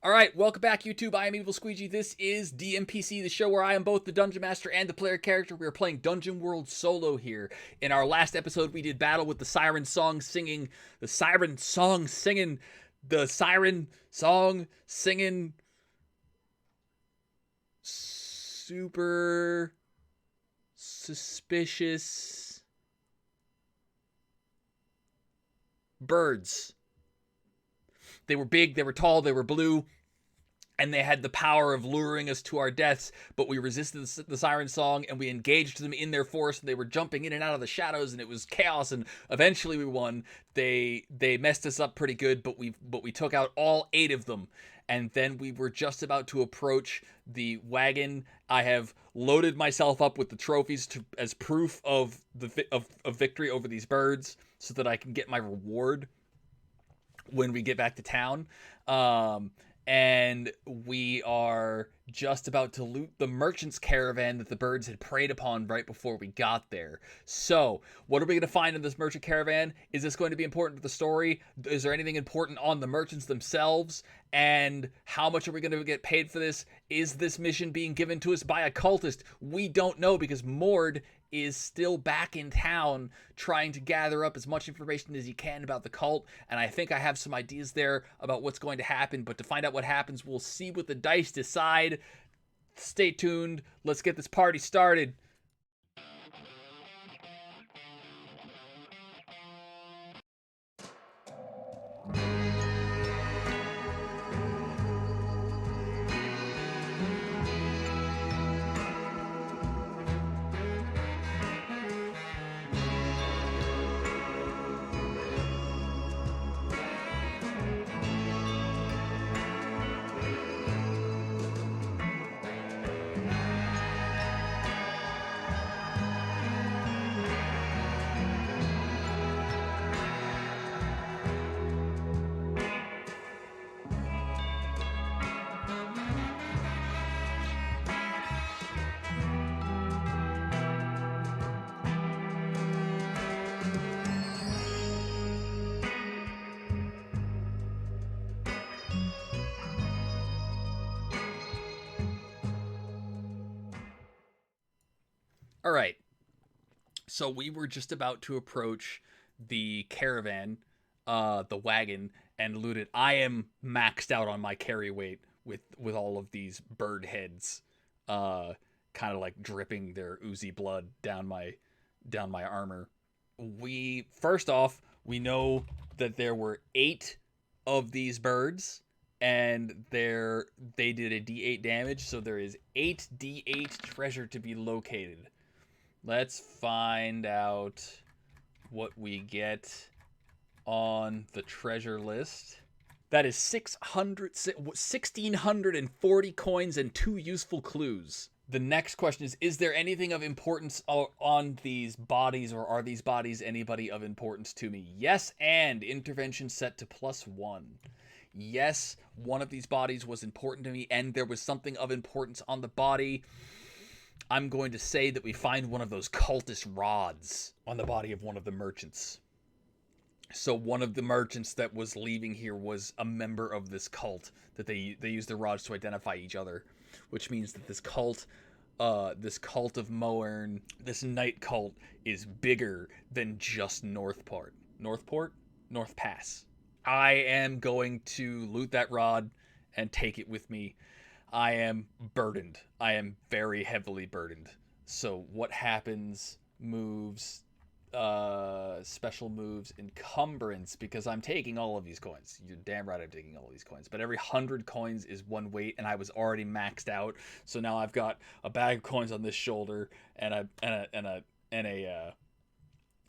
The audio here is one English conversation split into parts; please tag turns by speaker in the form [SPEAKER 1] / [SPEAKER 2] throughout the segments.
[SPEAKER 1] All right, welcome back, YouTube. I am Evil Squeegee. This is DMPC, the show where I am both the Dungeon Master and the player character. We are playing Dungeon World solo here. In our last episode, we did battle with the Siren Song singing, super suspicious birds. They were big, they were tall, they were blue, and they had the power of luring us to our deaths, but we resisted the siren song, and we engaged them in their force, and they were jumping in and out of the shadows, and it was chaos, and eventually we won. They messed us up pretty good, but we took out all 8 of them, and then we were just about to approach the wagon. I have loaded myself up with the trophies as proof of victory over these birds, so that I can get my reward when we get back to town. And we are just about to loot the merchant's caravan that the birds had preyed upon right before we got there. So, what are we going to find in this merchant caravan? Is this going to be important to the story? Is there anything important on the merchants themselves? And how much are we going to get paid for this? Is this mission being given to us by a cultist? We don't know, because Mord is still back in town trying to gather up as much information as he can about the cult, and I think I have some ideas there about what's going to happen. But to find out what happens, we'll see what the dice decide. Stay tuned. Let's get this party started. All right. So we were just about to approach the caravan, the wagon, and loot it. I am maxed out on my carry weight with all of these bird heads, kind of like dripping their oozy blood down my armor. We first off, we know that there were 8 of these birds, and they did a D8 damage, so there is 8d8 treasure to be located. Let's find out what we get on the treasure list. That is 1,640 coins and 2 useful clues. The next question is there anything of importance on these bodies, or are these bodies anybody of importance to me? Yes, and intervention set to +1. Yes, one of these bodies was important to me, and there was something of importance on the body. I'm going to say that we find one of those cultist rods on the body of one of the merchants. So one of the merchants that was leaving here was a member of this cult, that they used the rods to identify each other, which means that this cult of Moern, this night cult, is bigger than just Northport. North Pass. I am going to loot that rod and take it with me. I am burdened. I am very heavily burdened. So what happens? Moves, special moves, encumbrance, because I'm taking all of these coins. You're damn right I'm taking all these coins. But every 100 coins is 1 weight, and I was already maxed out. So now I've got a bag of coins on this shoulder, and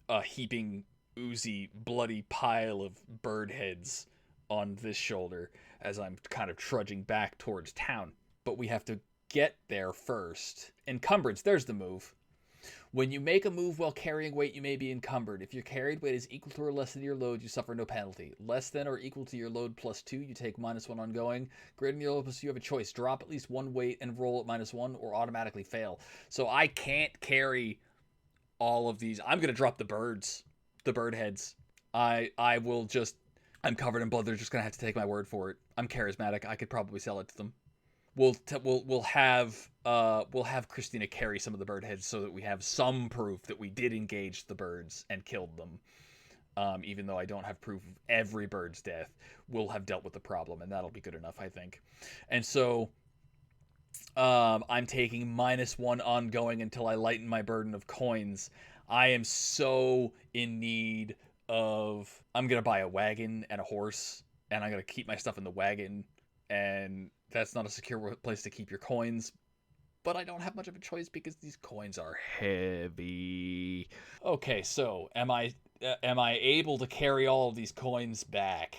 [SPEAKER 1] a heaping, oozy, bloody pile of bird heads on this shoulder as I'm kind of trudging back towards town. But we have to get there first. Encumbrance, there's the move. When you make a move while carrying weight, you may be encumbered. If your carried weight is equal to or less than your load, you suffer no penalty. Less than or equal to your load +2, you take -1 ongoing. Greater than your load +2, you have a choice. Drop at least 1 weight and roll at -1, or automatically fail. So I can't carry all of these. I'm going to drop the bird heads. I will just, I'm covered in blood. They're just going to have to take my word for it. I'm charismatic. I could probably sell it to them. We'll have Christina carry some of the bird heads so that we have some proof that we did engage the birds and killed them. Even though I don't have proof of every bird's death, we'll have dealt with the problem, and that'll be good enough, I think. And so I'm taking -1 ongoing until I lighten my burden of coins. I am so in need of... I'm going to buy a wagon and a horse, and I'm going to keep my stuff in the wagon, and that's not a secure place to keep your coins. But I don't have much of a choice because these coins are heavy. Okay, so am I able to carry all of these coins back?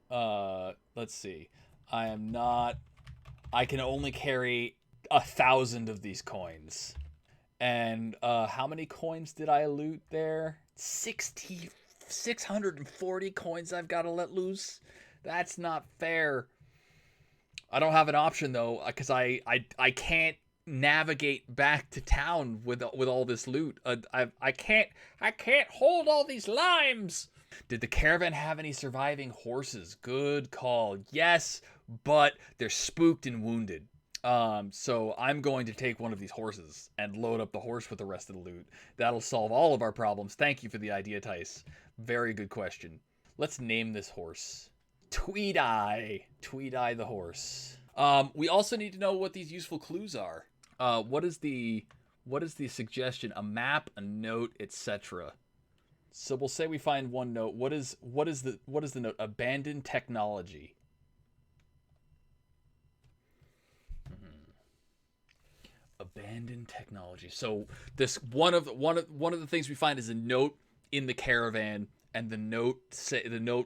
[SPEAKER 1] Let's see. I am not. I can only carry 1,000 of these coins. And how many coins did I loot there? 640 coins I've got to let loose. That's not fair. I don't have an option though, because I can't navigate back to town with all this loot. I can't hold all these limes. Did the caravan have any surviving horses? Good call. Yes, but they're spooked and wounded. So I'm going to take one of these horses and load up the horse with the rest of the loot. That'll solve all of our problems. Thank you for the idea, Tice. Very good question. Let's name this horse Tweed-Eye. Tweed-Eye the horse. We also need to know what these useful clues are. What is the suggestion? A map, a note, etc. So we'll say we find one note. What is the note? Abandoned technology. Abandoned technology. So this one of the things we find is a note in the caravan, and the note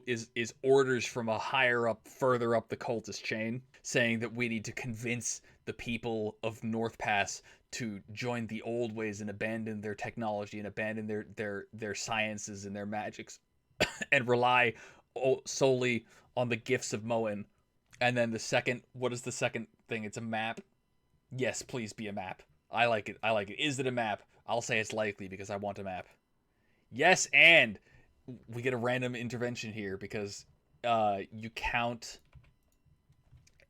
[SPEAKER 1] is orders from a higher up, further up the cultist chain, saying that we need to convince the people of North Pass to join the old ways and abandon their technology and abandon their sciences and their magics and rely solely on the gifts of Moen. And then what is the second thing? It's a map. Yes, please be a map. I like it. Is it a map? I'll say it's likely because I want a map. Yes, and we get a random intervention here because you count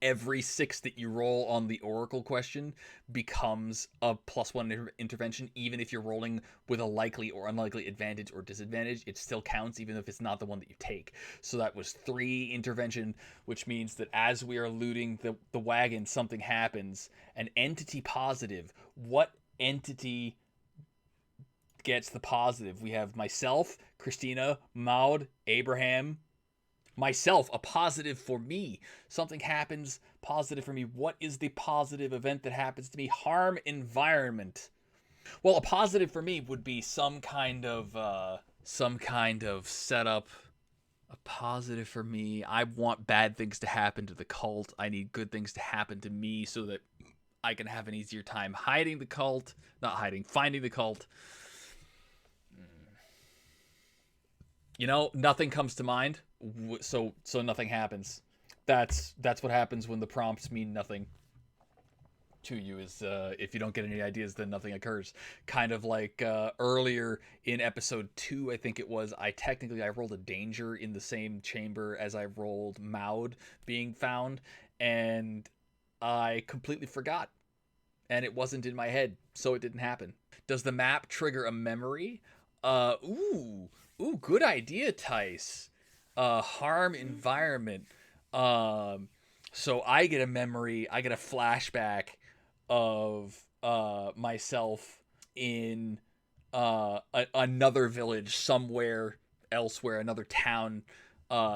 [SPEAKER 1] every 6 that you roll on the Oracle question becomes a +1 intervention, even if you're rolling with a likely or unlikely advantage or disadvantage. It still counts, even if it's not the one that you take. So that was 3 intervention, which means that as we are looting the wagon, something happens. An entity positive. What entity gets the positive? We have myself, Christina, Maud, Abraham. Myself, a positive for me. Something happens positive for me. What is the positive event that happens to me? Harm environment. Well, a positive for me would be some kind of setup. A positive for me. I want bad things to happen to the cult. I need good things to happen to me so that I can have an easier time finding the cult. You know, nothing comes to mind, so nothing happens. That's what happens when the prompts mean nothing to you. Is if you don't get any ideas, then nothing occurs. Kind of like earlier in episode 2, I think it was. I rolled a danger in the same chamber as I rolled Maud being found, and I completely forgot, and it wasn't in my head, so it didn't happen. Does the map trigger a memory? Ooh, good idea, Tice. Harm environment. So I get a memory, I get a flashback of myself in another village somewhere elsewhere, another town,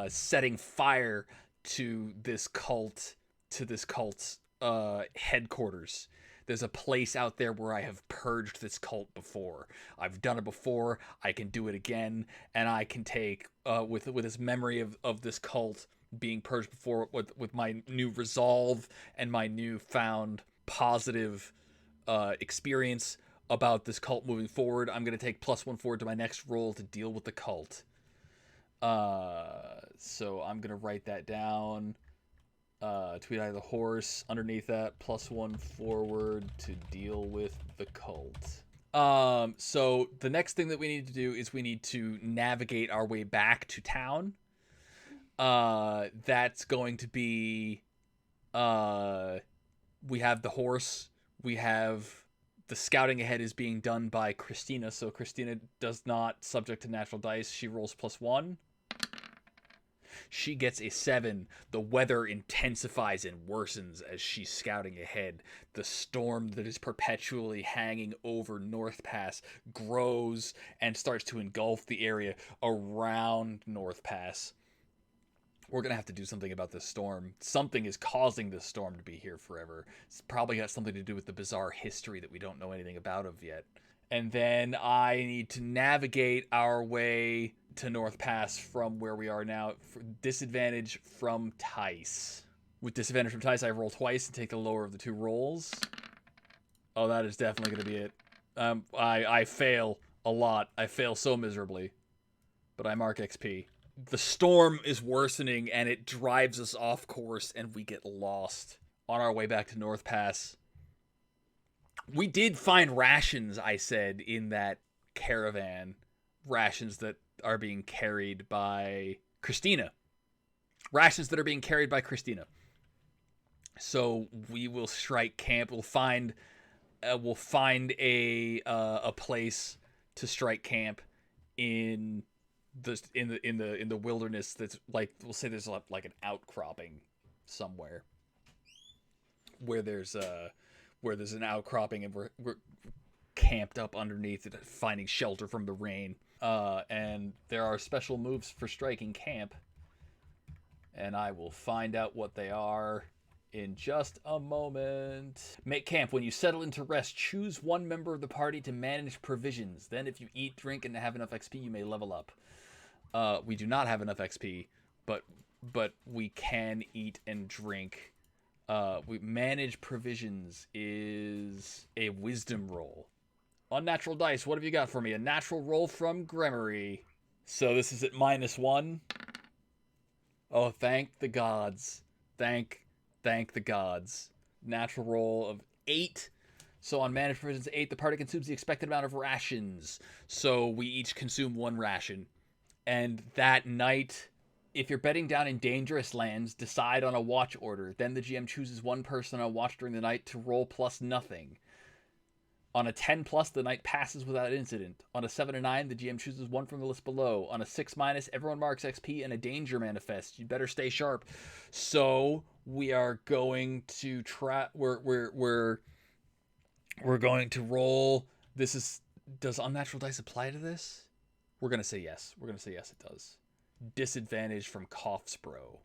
[SPEAKER 1] setting fire to this cult's headquarters. There's a place out there where I have purged this cult before. I've done it before. I can do it again, and I can take with this memory of this cult being purged before, with my new resolve and my newfound positive experience about this cult moving forward. I'm gonna take +1 forward to my next roll to deal with the cult. So I'm gonna write that down. Tweed-Eye the horse. Underneath that, +1 forward to deal with the cult. So the next thing that we need to do is we need to navigate our way back to town. That's going to be we have the horse. We have the scouting ahead is being done by Christina, so Christina does not subject to natural dice. She rolls +1. She gets a 7. The weather intensifies and worsens as she's scouting ahead. The storm that is perpetually hanging over North Pass grows and starts to engulf the area around North Pass. We're going to have to do something about this storm. Something is causing this storm to be here forever. It's probably got something to do with the bizarre history that we don't know anything about of yet. And then I need to navigate our way to North Pass from where we are now. Disadvantage from Tice. With disadvantage from Tice, I roll twice and take the lower of the 2 rolls. Oh, that is definitely going to be it. I fail a lot. I fail so miserably. But I mark XP. The storm is worsening and it drives us off course and we get lost on our way back to North Pass. We did find rations, I said, in that caravan. Rations that are being carried by Christina. Rations that are being carried by Christina. So we will strike camp. We'll find a place to strike camp in the wilderness. That's like, we'll say there's like an outcropping somewhere where there's an outcropping and we're camped up underneath it, finding shelter from the rain. And there are special moves for striking camp, and I will find out what they are in just a moment. Make camp. When you settle into rest, choose one member of the party to manage provisions. Then if you eat, drink, and have enough XP, you may level up. We do not have enough XP, but we can eat and drink. We manage provisions is a wisdom roll. Unnatural dice, what have you got for me? A natural roll from Gremory. So this is at -1. Oh, thank the gods. Thank the gods. Natural roll of 8. So on managed provisions 8, the party consumes the expected amount of rations. So we each consume 1 ration. And that night, if you're bedding down in dangerous lands, decide on a watch order. Then the GM chooses 1 person on a watch during the night to roll +0. On a 10+, the night passes without incident. On a 7 or 9, the GM chooses 1 from the list below. On a 6-, everyone marks XP and a danger manifests. You better stay sharp. So we are going to try. We're going to roll. Does unnatural dice apply to this? We're gonna say yes. We're gonna say yes. It does. Disadvantage from Cough's Bro.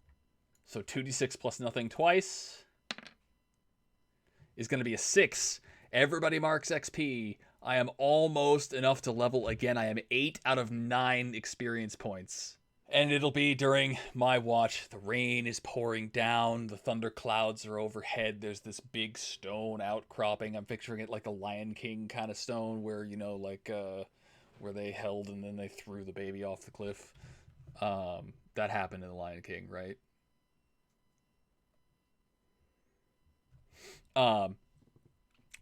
[SPEAKER 1] So 2d6 plus nothing twice is gonna be a 6. Everybody marks XP. I am almost enough to level again. I am 8 out of 9 experience points. And it'll be during my watch. The rain is pouring down. The thunder clouds are overhead. There's this big stone outcropping. I'm picturing it like a Lion King kind of stone where, where they held and then they threw the baby off the cliff. That happened in the Lion King, right?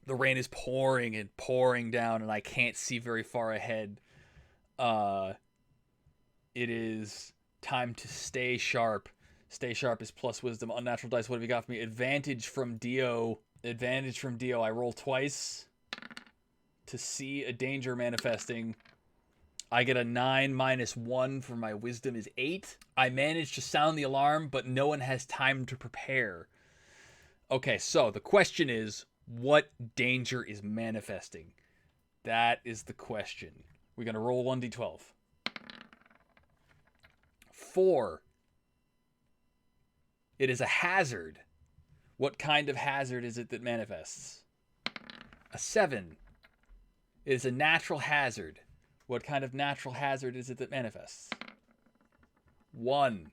[SPEAKER 1] The rain is pouring and pouring down, and I can't see very far ahead. It is time to stay sharp. Stay sharp is plus wisdom. Unnatural dice, what have you got for me? Advantage from Dio. Advantage from Dio. I roll twice to see a danger manifesting. I get a 9 minus 1 for my wisdom is 8. I manage to sound the alarm, but no one has time to prepare. Okay, so the question is, what danger is manifesting? That is the question. We're going to roll 1d12. 4. It is a hazard. What kind of hazard is it that manifests? A 7. It is a natural hazard. What kind of natural hazard is it that manifests? 1.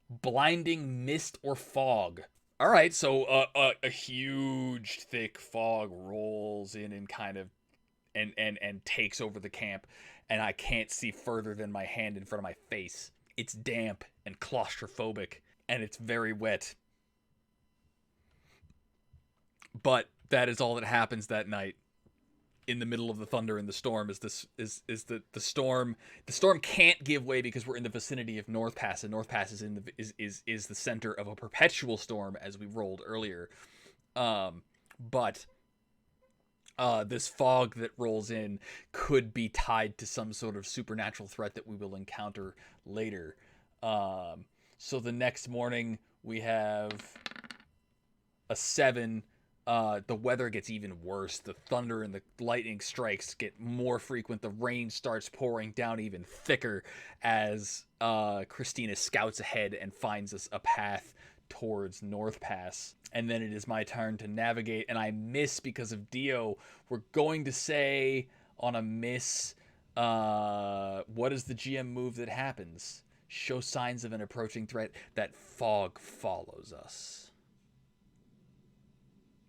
[SPEAKER 1] Blinding mist or fog. All right, so a huge, thick fog rolls in and kind of and takes over the camp, and I can't see further than my hand in front of my face. It's damp and claustrophobic, and it's very wet. But that is all that happens that night in the middle of the thunder and the storm is the storm can't give way because we're in the vicinity of North Pass, and North Pass is the center of a perpetual storm, as we rolled earlier. But this fog that rolls in could be tied to some sort of supernatural threat that we will encounter later. So the next morning we have a 7. The weather gets even worse. The thunder and the lightning strikes get more frequent. The rain starts pouring down even thicker as Christina scouts ahead and finds us a path towards North Pass. And then it is my turn to navigate, and I miss because of Dio. We're going to say on a miss, what is the GM move that happens? Show signs of an approaching threat. That fog follows us.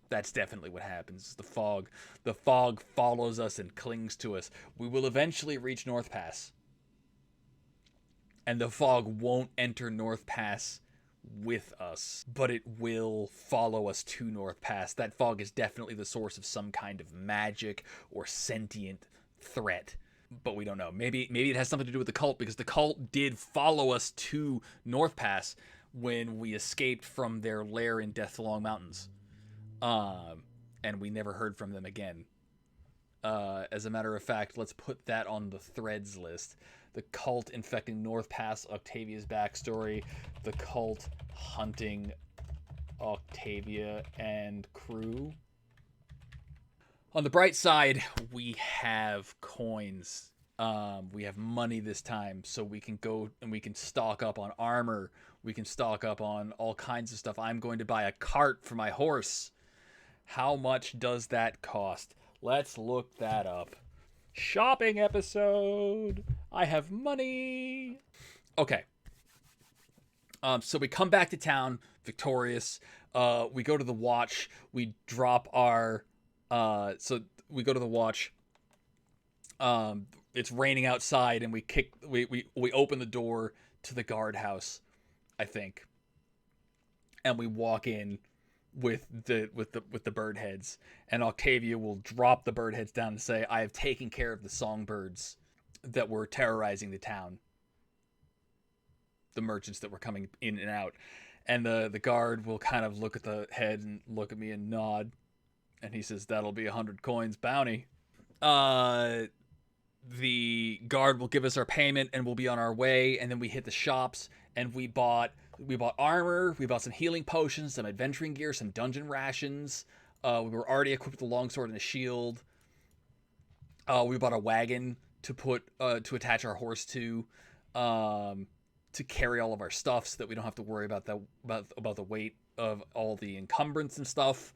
[SPEAKER 1] That's definitely what happens. The fog follows us and clings to us. We will eventually reach North Pass. And the fog won't enter North Pass with us, but it will follow us to North Pass. That fog is definitely the source of some kind of magic or sentient threat, but we don't know. Maybe it has something to do with the cult, because the cult did follow us to North Pass when we escaped from their lair in Deathlong Mountains. And we never heard from them again. As a matter of fact, let's put that on the threads list. The cult infecting North Pass, Octavia's backstory, the cult hunting Octavia and crew. On the bright side, we have coins. We have money this time, so we can go and we can stock up on armor. We can stock up on all kinds of stuff. I'm going to buy a cart for my horse. How much does that cost? Let's look that up. Shopping episode. I have money. Okay. So we come back to town victorious. We go to the watch. We drop our. So we go to the watch. It's raining outside, and we open the door to the guardhouse, I think, and we walk in with the bird heads, and Octavia will drop the bird heads down and say, "I have taken care of the songbirds that were terrorizing the town, the merchants that were coming in and out." And the guard will kind of look at the head and look at me and nod, and he says, "That'll be 100 coins bounty." The guard will give us our payment, and we'll be on our way. And then we hit the shops, and we bought armor, we bought some healing potions, some adventuring gear, some dungeon rations. We were already equipped with a longsword and a shield. We bought a wagon to attach our horse to carry all of our stuff, so that we don't have to worry about the weight of all the encumbrance and stuff.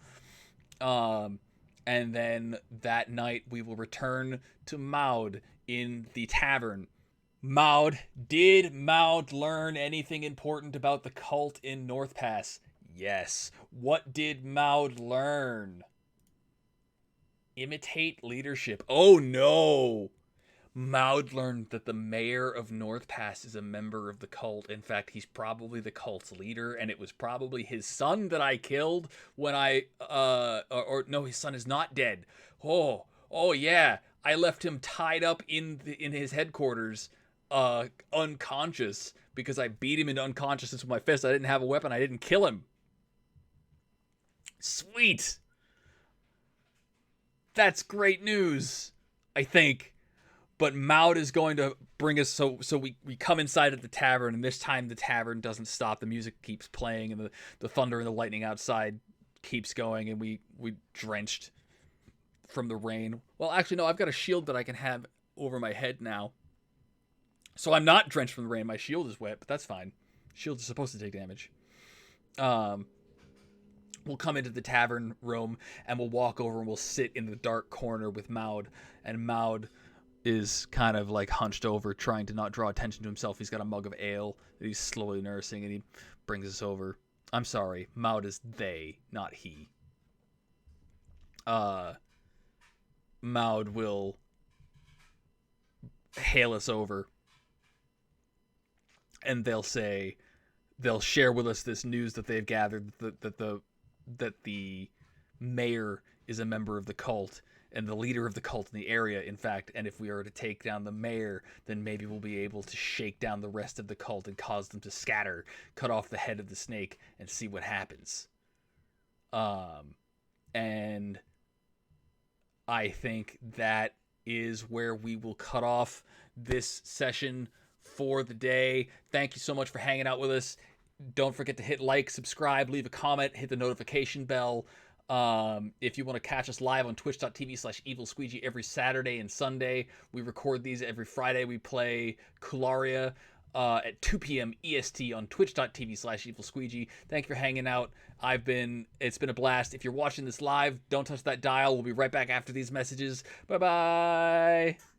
[SPEAKER 1] And then that night we will return to Maud in the tavern. Maud, did Maud learn anything important about the cult in North Pass? Yes. What did Maud learn? Imitate leadership. Oh no! Maud learned that the mayor of North Pass is a member of the cult. In fact, he's probably the cult's leader, and it was probably his son that I killed when no, his son is not dead. Oh yeah, I left him tied up in his headquarters, unconscious, because I beat him into unconsciousness with my fist. I didn't have a weapon. I didn't kill him. Sweet. That's great news, I think. But Maud is going to bring us, so we come inside of the tavern, and this time the tavern doesn't stop. The music keeps playing, and the thunder and the lightning outside keeps going, and we drenched from the rain. Well, actually, no, I've got a shield that I can have over my head now. So I'm not drenched from the rain. My shield is wet, but that's fine. Shields are supposed to take damage. We'll come into the tavern room, and we'll walk over, and we'll sit in the dark corner with Maud, and Maud is kind of like hunched over, trying to not draw attention to himself. He's got a mug of ale that he's slowly nursing, and he brings us over. I'm sorry, Maud is they, not he. Maud will hail us over, and they'll share with us this news that they've gathered, that the mayor is a member of the cult, and the leader of the cult in the area, in fact. And if we are to take down the mayor, then maybe we'll be able to shake down the rest of the cult and cause them to scatter, cut off the head of the snake, and see what happens. And I think that is where we will cut off this session for the day. Thank you so much for hanging out with us. Don't forget to hit like, subscribe, leave a comment, hit the notification bell. If you want to catch us live on twitch.tv/evil squeegee every Saturday and Sunday, we record these every Friday. We play Kularia at 2 p.m. EST on twitch.tv/evil squeegee. Thank you for hanging out. It's been a blast. If you're watching this live, don't touch that dial. We'll be right back after these messages. Bye-bye.